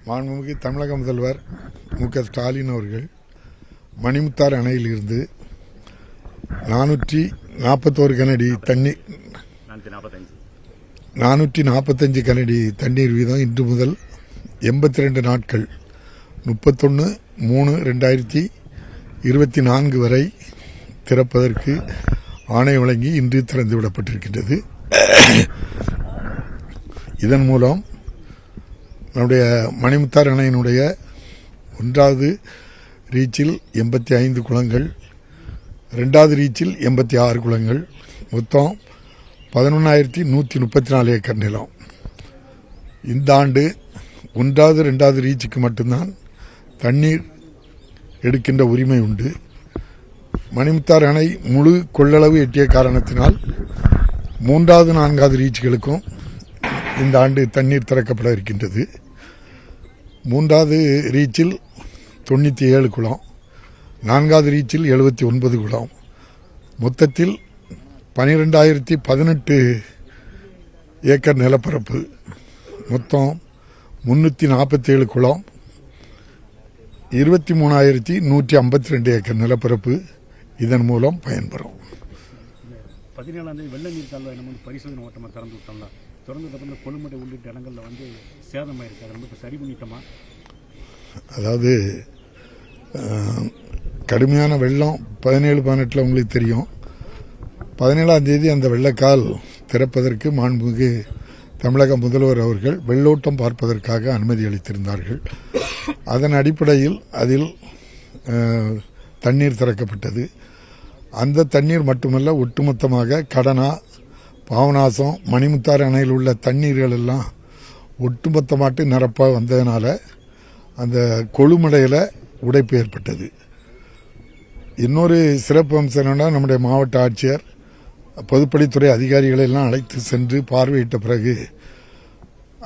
மாண்புமிகு தமிழக முதல்வர் மு.க. ஸ்டாலின் அவர்கள் மணிமுத்தாறு அணையிலிருந்து 441 கனஅடி தண்ணீர் 445 கனஅடி தண்ணீர் வீதம் இன்று முதல் 82 நாட்கள் 31/3/2024 வரை திறப்பதற்கு ஆணை வழங்கி இன்று திறந்துவிடப்பட்டிருக்கின்றது. இதன் மூலம் நம்முடைய மணிமுத்தாறு அணையினுடைய 1வது ரீச்சில் 85 குளங்கள், 2வது ரீச்சில் 86 குளங்கள், மொத்தம் 11,134 ஏக்கர் நிலம். இந்த ஆண்டு 1வது 2வது ரீச்சுக்கு மட்டும்தான் தண்ணீர் எடுக்கின்ற உரிமை உண்டு. மணிமுத்தாறு அணை முழு கொள்ளளவு எட்டிய காரணத்தினால் 3வது 4வது ரீச்சுகளுக்கும் இந்த ஆண்டு தண்ணீர் திறக்கப்பட இருக்கின்றது. 3வது ரீச்சில் 97 குளம், 4வது ரீச்சில் 79 குளம், மொத்தத்தில் 12,018 ஏக்கர் நிலப்பரப்பு, மொத்தம் 347 குளம், 23,152 ஏக்கர் நிலப்பரப்பு இதன் மூலம் பயன்பெறும். 17ஆம் தேதி வெள்ள நீர் கால்வாய் நம்ம பரிசோதனை ஓட்டமாக திறந்து விட்டோம்ல, திறந்ததுக்கு கொள்முறை உள்ளிட்ட இடங்களில் சேதமாயிருக்கு. அதை நம்ம சரி பண்ணிட்டோமா? அதாவது கடுமையான வெள்ளம் 17-18 உங்களுக்கு தெரியும். 17ஆம் தேதி அந்த வெள்ளக்கால் திறப்பதற்கு மாண்புமிகு தமிழக முதல்வர் அவர்கள் வெள்ளோட்டம் பார்ப்பதற்காக அனுமதி அளித்திருந்தார்கள். அதன் அடிப்படையில் அதில் தண்ணீர் திறக்கப்பட்டது. அந்த தண்ணீர் மட்டுமல்ல, ஒட்டுமொத்தமாக கடனா, பாவநாசம், மணிமுத்தாறு அணையில் உள்ள தண்ணீர்கள் எல்லாம் ஒட்டுமொத்தமாட்டு நிரப்பாக வந்ததுனால அந்த கொழுமடையில் உடைப்பு ஏற்பட்டது. இன்னொரு சிறப்பு அம்சம் என்னன்னா, நம்முடைய மாவட்ட ஆட்சியர் பொதுப்பணித்துறை அதிகாரிகளை எல்லாம் அழைத்து சென்று பார்வையிட்ட பிறகு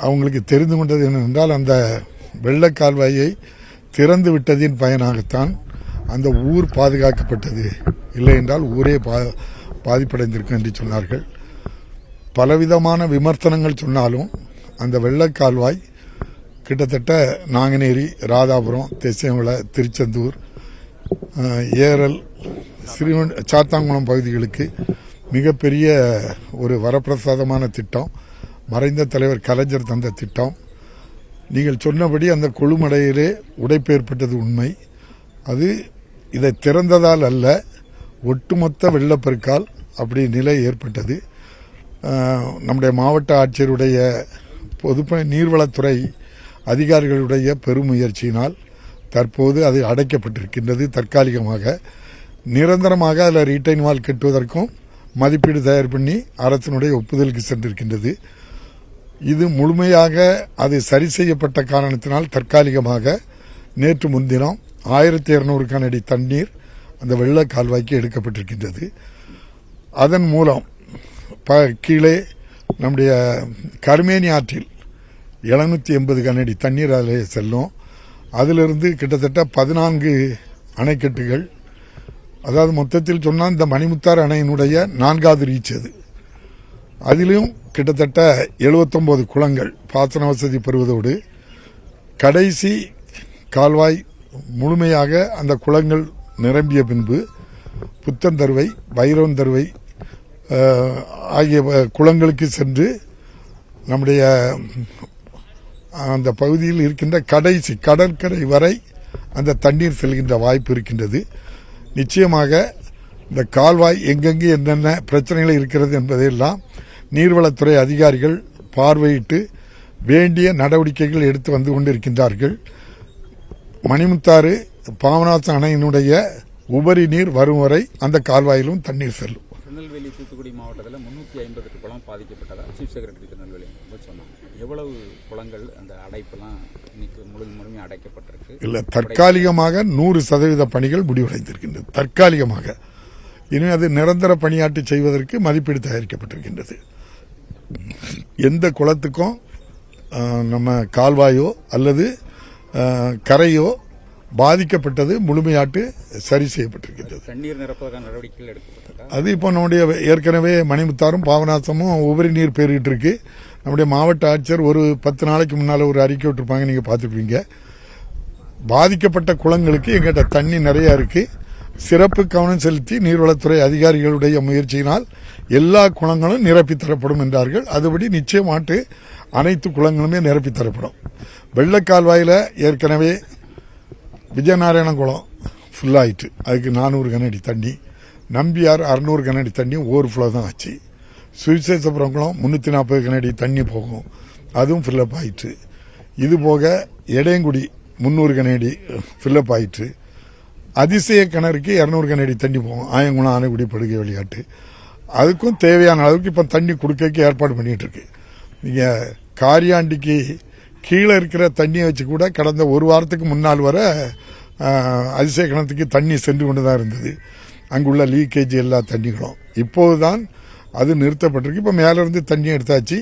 அவங்களுக்கு தெரிந்து கொண்டது என்னவென்றால், அந்த வெள்ளக்கால்வாயை திறந்து விட்டதின் பயனாகத்தான் அந்த ஊர் பாதுகாக்கப்பட்டது, இல்லை என்றால் ஊரே பாதிப்படைந்திருக்கும் என்று சொன்னார்கள். பலவிதமான விமர்சனங்கள் சொன்னாலும் அந்த வெள்ளக்கால்வாய் கிட்டத்தட்ட நாங்குநேரி, ராதாபுரம், திசைமலை, திருச்செந்தூர், ஏரல், சாத்தாங்குளம் பகுதிகளுக்கு மிகப்பெரிய ஒரு வரப்பிரசாதமான திட்டம். மறைந்த தலைவர் கலைஞர் தந்த திட்டம். நீங்கள் சொன்னபடி அந்த கொழுமடையிலே உடைப்பு ஏற்பட்டது உண்மை. அது இதை திறந்ததால் அல்ல, ஒட்டுமொத்த வெள்ளப்பெருக்கால் அப்படி நிலை ஏற்பட்டது. நம்முடைய மாவட்ட ஆட்சியருடைய பொதுப்பணி நீர்வளத்துறை அதிகாரிகளுடைய பெருமுயற்சியினால் தற்போது அது அடைக்கப்பட்டிருக்கின்றது. தற்காலிகமாக, நிரந்தரமாக அதில் ரீட்டைன் வால் கட்டுவதற்கும் மதிப்பீடு தயார் பண்ணி அரசினுடைய ஒப்புதலுக்கு சென்றிருக்கின்றது. இது முழுமையாக அது சரி செய்யப்பட்ட காரணத்தினால் தற்காலிகமாக நேற்று முன்தினம் 1,200 கனஅடி தண்ணீர் அந்த வெள்ள கால்வாய்க்கு எடுக்கப்பட்டிருக்கின்றது. அதன் மூலம் கீழே நம்முடைய கருமேனி ஆற்றில் 780 கனஅடி தண்ணீர் அதில் செல்லும். அதிலிருந்து கிட்டத்தட்ட 14 அணைக்கட்டுகள், அதாவது மொத்தத்தில் சொன்னால் இந்த மணிமுத்தாறு அணையினுடைய 4வது ரீச் அது. அதிலும் கிட்டத்தட்ட 79 குளங்கள் பாசன வசதி பெறுவதோடு கடைசி கால்வாய் முழுமையாக அந்த குளங்கள் நிரம்பிய பின்பு புத்தந்தருவை, வைரவந்தருவை ஆகிய குளங்களுக்கு சென்று நம்முடைய அந்த பகுதியில் இருக்கின்ற கடைசி கடற்கரை வரை அந்த தண்ணீர் செல்கின்ற வாய்ப்பு இருக்கின்றது. நிச்சயமாக இந்த கால்வாய் எங்கெங்கு என்னென்ன பிரச்சனைகள் இருக்கிறது என்பதையெல்லாம் நீர்வளத்துறை அதிகாரிகள் பார்வையிட்டு வேண்டிய நடவடிக்கைகள் எடுத்து வந்து கொண்டிருக்கின்றார்கள். மணிமுத்தாறு பாபநாசம் அணையினுடைய உபரி நீர் வரும் வரை அந்த கால்வாயிலும் தண்ணீர் செல்லும். திருநெல்வேலி, தூத்துக்குடி மாவட்டத்தில் 358 குளம் பாதிக்கப்பட்டதா சீஃப் செக்ரட்டரி திருநெல்வேலி சொன்னாங்க. எவ்வளவு குளங்கள் அந்த அடைப்பெல்லாம் இன்னைக்கு முழுமையாக அடைக்கப்பட்டிருக்கு? இல்ல, தற்காலிகமாக 100% பணிகள் முடிவடைந்திருக்கின்றது. தற்காலிகமாக. இனி அது நிரந்தர பணியாற்றி செய்வதற்கு மதிப்பீடு தயாரிக்கப்பட்டிருக்கின்றது. எந்த குளத்துக்கும் நம்ம கால்வாயோ அல்லது கரையோ பாதிக்கப்பட்டது முழுமையாட்டு சரி செய்யப்பட்டிருக்கிறது. தண்ணீர் நிரப்பதற்கான நடவடிக்கைகள் எடுக்கப்பட்டது. அது இப்போ நம்முடைய ஏற்கனவே மணிமுத்தாரும் பாபநாசமும் உபரி நீர் பெருகிட்டு இருக்கு. நம்முடைய மாவட்ட ஆட்சியர் ஒரு 10 நாளைக்கு முன்னால ஒரு அறிக்கை விட்டுருப்பாங்க, நீங்க பார்த்துருப்பீங்க. பாதிக்கப்பட்ட குளங்களுக்கு எங்கிட்ட தண்ணி நிறைய இருக்கு, சிறப்பு கவனம் செலுத்தி நீர்வளத்துறை அதிகாரிகளுடைய முயற்சியினால் எல்லா குளங்களும் நிரப்பி தரப்படும் என்றார்கள். அதுபடி நிச்சயமாட்டு அனைத்து குளங்களுமே நிரப்பி தரப்படும். வெள்ளக்கால்வாயில ஏற்கனவே விஜயநாராயண குளம் ஃபுல் ஆயிட்டு, அதுக்கு 400 கனஅடி தண்ணி, நம்பியார் 600 கனஅடி தண்ணி ஓவர்ஃப்ளோ தான் ஆச்சு. சுவிசேஷபுரம் குளம் 340 கனஅடி தண்ணி போகும், அதுவும் ஃபில்லப் ஆயிட்டு. இது போக எடையங்குடி 300 கனஅடி ஃபில்லப் ஆயிட்டு. அதிசய கிணறுக்கு 200 கனஅடி தண்ணி போகும், ஆயங்குளம் ஆனைக்குடி படுகை விளையாட்டு. அதுக்கும் தேவையான அளவுக்கு இப்ப தண்ணி கொடுக்க ஏற்பாடு பண்ணிட்டு இருக்கு. நீங்க காரியாண்டிக்கு கீழே இருக்கிற தண்ணியை வச்சு கூட கடந்த ஒரு வாரத்துக்கு முன்னால் வர அதிசய கிணத்துக்கு தண்ணி சென்று கொண்டுதான் இருந்தது. அங்குள்ள லீக்கேஜ் எல்லா தண்ணிகளும் இப்போதுதான் அது நிறுத்தப்பட்டிருக்கு. இப்ப மேல இருந்து தண்ணி எடுத்தாச்சு.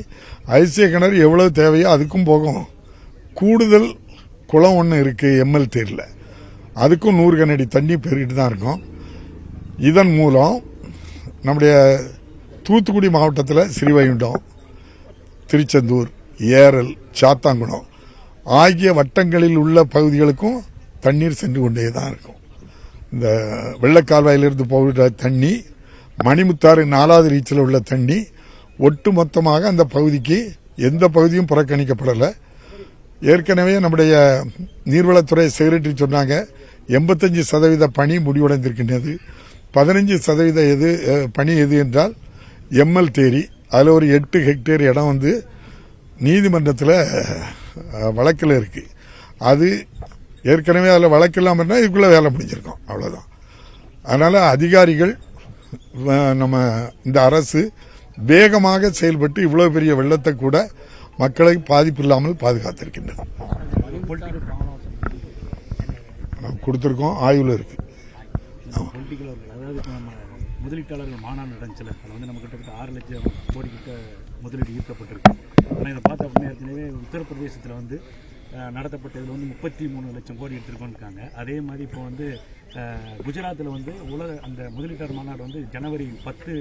அதிசய கிணறு எவ்வளவு தேவையோ அதுக்கும் போகும். கூடுதல் குளம் ஒன்று இருக்கு எம்எல் தேர்ல, அதுக்கும் 100 கனஅடி தண்ணி பெருகிட்டு தான் இருக்கும். இதன் மூலம் நம்முடைய தூத்துக்குடி மாவட்டத்தில் ஸ்ரீவைகுண்டம், திருச்செந்தூர், ஏரல், சாத்தாங்குளம் ஆகிய வட்டங்களில் உள்ள பகுதிகளுக்கும் தண்ணீர் சென்று கொண்டே தான் இருக்கும். இந்த வெள்ளக்கால்வாயிலிருந்து போகிற தண்ணி, மணிமுத்தாறு 4வது ரீச்சில் உள்ள தண்ணி ஒட்டுமொத்தமாக அந்த பகுதிக்கு எந்த பகுதியும் புறக்கணிக்கப்படலை. ஏற்கனவே நம்முடைய நீர்வளத்துறை செக்ரட்டரி சொன்னாங்க 85% பணி முடிவடைந்திருக்கின்றது. 15% பணி எது என்றால் எம்எல் தேரி, அதில் ஒரு 8 ஹெக்டேர் இடம் வந்து நீதிமன்றத்தில் வழக்கில் இருக்கு. அது ஏற்கனவே அதில் வழக்கு இல்லாமல் இருந்தால் இதுக்குள்ள வேலை முடிஞ்சிருக்கும், அவ்வளவுதான். அதனால அதிகாரிகள், நம்ம இந்த அரசு வேகமாக செயல்பட்டு இவ்வளவு பெரிய வெள்ளத்தை கூட மக்களை பாதிப்பு இல்லாமல் பாதுகாத்திருக்கின்றது. கொடுத்திருக்கோம், ஆய்வுல இருக்கு. முதலீட்டாளர்கள் மாநாடு நடந்துச்சுல, அதில் வந்து நம்ம கிட்டத்தட்ட 6 லட்சம் கோடி கிட்ட முதலீடு ஈர்க்கப்பட்டிருக்கு. ஆனால் இதை பார்த்த அப்படின்னா ஏற்கனவே உத்தரப்பிரதேசத்தில் வந்து நடத்தப்பட்டதில் வந்து 33 லட்சம் கோடி எடுத்திருக்கோன்னு இருக்காங்க. அதே மாதிரி இப்போ வந்து குஜராத்தில் வந்து அந்த முதலீட்டாளர் மாநாடு வந்து ஜனவரி 10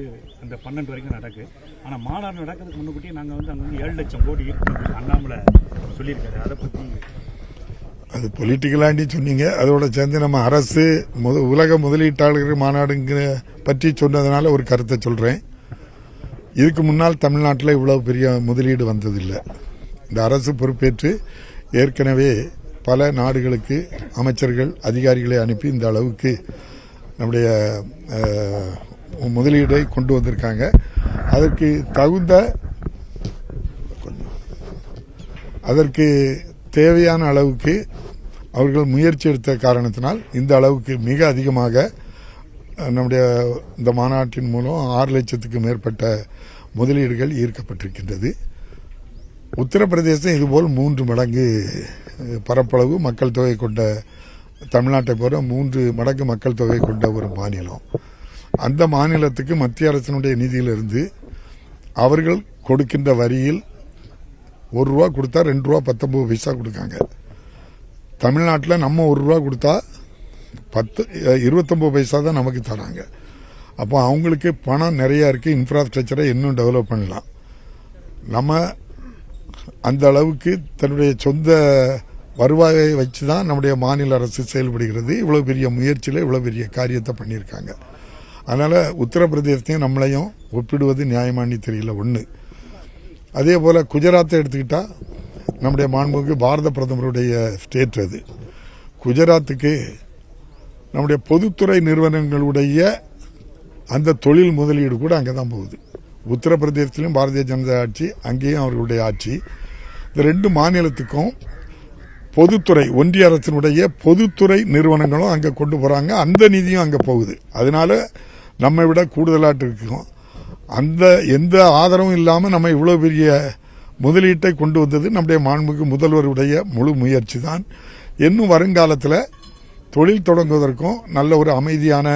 அந்த 12 வரைக்கும் நடக்கு. ஆனால் மாநாடு நடக்கிறதுக்கு முன்னுக்கூட்டியே நாங்கள் வந்து அங்கே வந்து 7 லட்சம் கோடி ஈர்க்கணும் அண்ணாமலை சொல்லியிருக்காரு. அதை பற்றி அது பொலிட்டிக்கலாண்டி சொன்னீங்க. அதோட சேர்ந்து நம்ம அரசு உலக முதலீட்டாளர்கள் மாநாடுங்கிற பற்றி சொன்னதுனால ஒரு கருத்தை சொல்றேன். இதுக்கு முன்னால் தமிழ்நாட்டில் இவ்வளவு பெரிய முதலீடு வந்ததில்லை. இந்த அரசு பொறுப்பேற்று ஏற்கனவே பல நாடுகளுக்கு அமைச்சர்கள், அதிகாரிகளை அனுப்பி இந்த அளவுக்கு நம்முடைய முதலீடை கொண்டு வந்திருக்காங்க. அதற்கு தேவையான அளவுக்கு அவர்கள் முயற்சி எடுத்த காரணத்தினால் இந்த அளவுக்கு மிக அதிகமாக நம்முடைய இந்த மாநாட்டின் மூலம் 6 லட்சத்துக்கு மேற்பட்ட முதலீடுகள் ஈர்க்கப்பட்டிருக்கின்றது. உத்தரப்பிரதேசம் இதுபோல் 3 மடங்கு பரப்பளவு மக்கள் தொகை கொண்ட, தமிழ்நாட்டை போல 3 மடங்கு மக்கள் தொகை கொண்ட ஒரு மாநிலம். அந்த மாநிலத்துக்கு மத்திய அரசினுடைய நிதியிலிருந்து அவர்கள் கொடுக்கின்ற வரியில் ₹1 கொடுத்தா ₹2 19 பைசா கொடுக்காங்க. தமிழ்நாட்டில் நம்ம ₹1 கொடுத்தா 29 பைசா தான் நமக்கு தராங்க. அப்போ அவங்களுக்கு பணம் நிறைய இருக்கு, இன்ஃப்ராஸ்ட்ரக்சரை இன்னும் டெவலப் பண்ணலாம். நம்ம அந்த அளவுக்கு தன்னுடைய சொந்த வருவாயை வச்சுதான் நம்முடைய மாநில அரசு செயல்படுகிறது. இவ்வளவு பெரிய முயற்சியில இவ்வளவு பெரிய காரியத்தை பண்ணியிருக்காங்க. அதனால உத்தரப்பிரதேசத்தையும் நம்மளையும் ஒப்பிடுவது நியாயமானி தெரியல ஒண்ணு. அதே போல குஜராத்தை எடுத்துக்கிட்டா நம்முடைய மாண்புமிகு பாரத பிரதமருடைய ஸ்டேட் அது. குஜராத்துக்கு நம்முடைய பொதுத்துறை நிறுவனங்களுடைய அந்த தொழில் முதலீடு கூட அங்கதான் போகுது. உத்தரப்பிரதேசத்திலும் பாரதிய ஜனதா ஆட்சி, அங்கேயும் அவர்களுடைய ஆட்சி. இந்த 2 மாநிலத்துக்கும் பொதுத்துறை, ஒன்றிய அரசினுடைய பொதுத்துறை நிறுவனங்களும் அங்க கொண்டு போறாங்க. அந்த நிதியும் அங்க போகுது. அதனால நம்மை விட கூடுதலாட்டு இருக்கும். அந்த எந்த ஆதரவும் இல்லாம நம்ம இவ்வளவு பெரிய முதலீட்டை கொண்டு வந்தது நம்முடைய மாண்புமிகு முதல்வருடைய முழு முயற்சி தான். இன்னும் வருங்காலத்தில் தொழில் தொடங்குவதற்கும் நல்ல ஒரு அமைதியான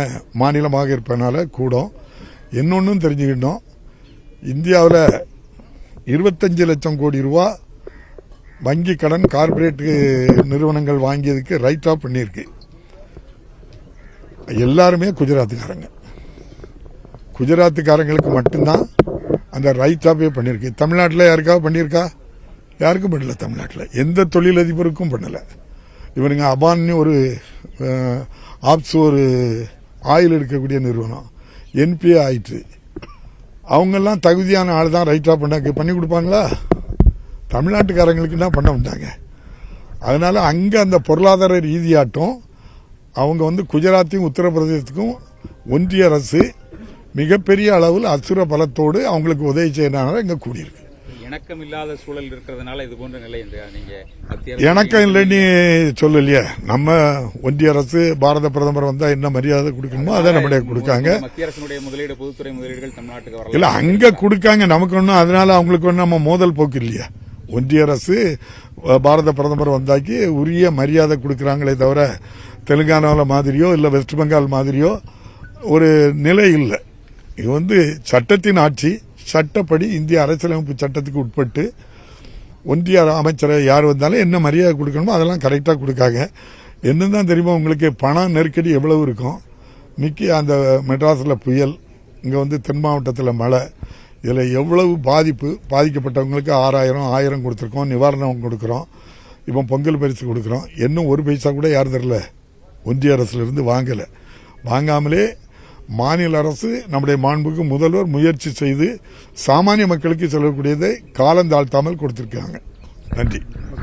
மாநிலமாக இருப்பதனால கூடும். இன்னொன்னும் தெரிஞ்சுக்கிட்டோம், இந்தியாவில் 25 லட்சம் கோடி ரூபாய் வங்கி கடன் கார்பரேட் நிறுவனங்கள் வாங்கியதுக்கு ரைட் ஆஃப் பண்ணியிருக்கு. எல்லாருமே குஜராத்துக்காரங்க. குஜராத்துக்காரங்களுக்கு மட்டும்தான் அந்த ரைட்டாவே பண்ணிருக்கு. தமிழ்நாட்டில் யாருக்காவது பண்ணியிருக்கா? யாருக்கும் பண்ணல. தமிழ்நாட்டில் எந்த தொழிலதிபருக்கும் பண்ணல. இவனுங்க அபான்னு ஒரு ஆப்ஸ் ஒரு ஆயில் எடுக்கக்கூடிய நிறுவனம் என்பிஏ ஆயிற்று. அவங்கெல்லாம் தகுதியான ஆள் தான் ரைட்டா பண்ணி கொடுப்பாங்களா? தமிழ்நாட்டுக்காரங்களுக்கு என்ன பண்ண மாட்டாங்க. அதனால அங்க அந்த பொருளாதார ரீதியாட்டம் அவங்க குஜராத்தையும் உத்தரப்பிரதேசத்துக்கும் ஒன்றிய அரசு மிகப்பெரிய அளவில் அசுர பலத்தோடு அவங்களுக்கு உதவி செய்யறதுனால இங்க கூடியிருக்கு. இணக்கம் இல்லாத சூழல் இருக்கிறதுனால இது போன்ற நிலை நீங்க இணக்கம் இல்லைன்னு சொல்லலையே. நம்ம ஒன்றிய அரசு பாரத பிரதமர் வந்தா என்ன மரியாதை கொடுக்கணுமோ அதை நம்மளே கொடுக்காங்க. மத்திய அரசுடைய முதலீடு பொதுத்துறை முதலீடுகள் தமிழ்நாட்டுக்கு வரல இல்ல அங்க கொடுக்காங்க. நமக்கு ஒன்றும் அதனால அவங்களுக்கு ஒன்றும் நம்ம மோதல் போக்கு இல்லையா. ஒன்றிய அரசு பாரத பிரதமர் வந்தாக்கி உரிய மரியாதை கொடுக்கறாங்களே தவிர தெலுங்கானாவில் மாதிரியோ இல்ல வெஸ்ட் பெங்கால் மாதிரியோ ஒரு நிலை இல்லை. இது சட்டத்தின் ஆட்சி. சட்டப்படி இந்திய அரசியலமைப்பு சட்டத்துக்கு உட்பட்டு ஒன்றிய அமைச்சர் யார் வந்தாலும் என்ன மரியாதை கொடுக்கணுமோ அதெல்லாம் கரெக்டா கொடுக்காங்க. என்னதான் தெரியுமா உங்களுக்கு, பண நெருக்கடி எவ்வளவு இருக்கும். மிக்கி அந்த மெட்ராஸில் புயல், இங்க தென் மாவட்டத்தில் மழை, இதுல எவ்வளவு பாதிக்கப்பட்டவங்களுக்கு 6000 கொடுத்துருக்கோம், நிவாரணம் கொடுக்கிறோம், இப்போ பொங்கல் பரிசு கொடுக்கிறோம். இன்னும் ஒரு பைசா கூட யார் தரல, ஒன்றிய அரசுல இருந்து வாங்கல. வாங்காமலே மாநில அரசு நம்முடைய மாண்புக்கு முதல்வர் முயற்சி செய்து சாமானிய மக்களுக்கு செல்லக்கூடியதை காலம் தாழ்த்தாமல் கொடுத்திருக்காங்க. நன்றி.